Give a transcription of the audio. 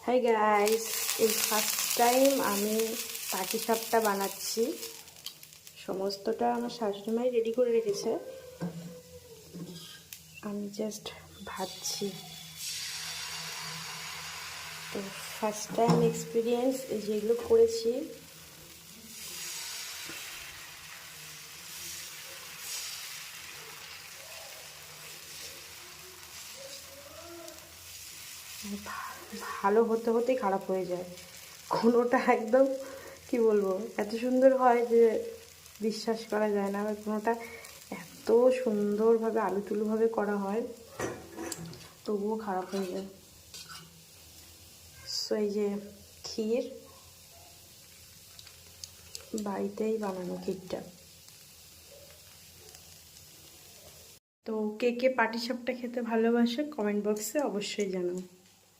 Hi guys, এই first time আমি পাটিসাপটা বানাচ্ছি। সমস্তটা আমার শাশুড়িমাই রেডি করে রেখেছে, আমি জাস্ট ভাজছি। তো ফার্স্ট টাইম এক্সপিরিয়েন্স যেগুলো করেছি, ভালো হতে হতেই খারাপ হয়ে যায়। কোনোটা একদম কি বলবো, এত সুন্দর হয় যে বিশ্বাস করা যায় না। আবার কোনোটা এত সুন্দরভাবে আলুতুলুভাবে করা হয়, তবুও খারাপ হয়ে যায়। সো এই যে ক্ষীর, বাড়িতেই বানানো ক্ষীরটা। তো কে কে পাটিসাপটা খেতে ভালোবাসে কমেন্ট বক্সে অবশ্যই জানাও।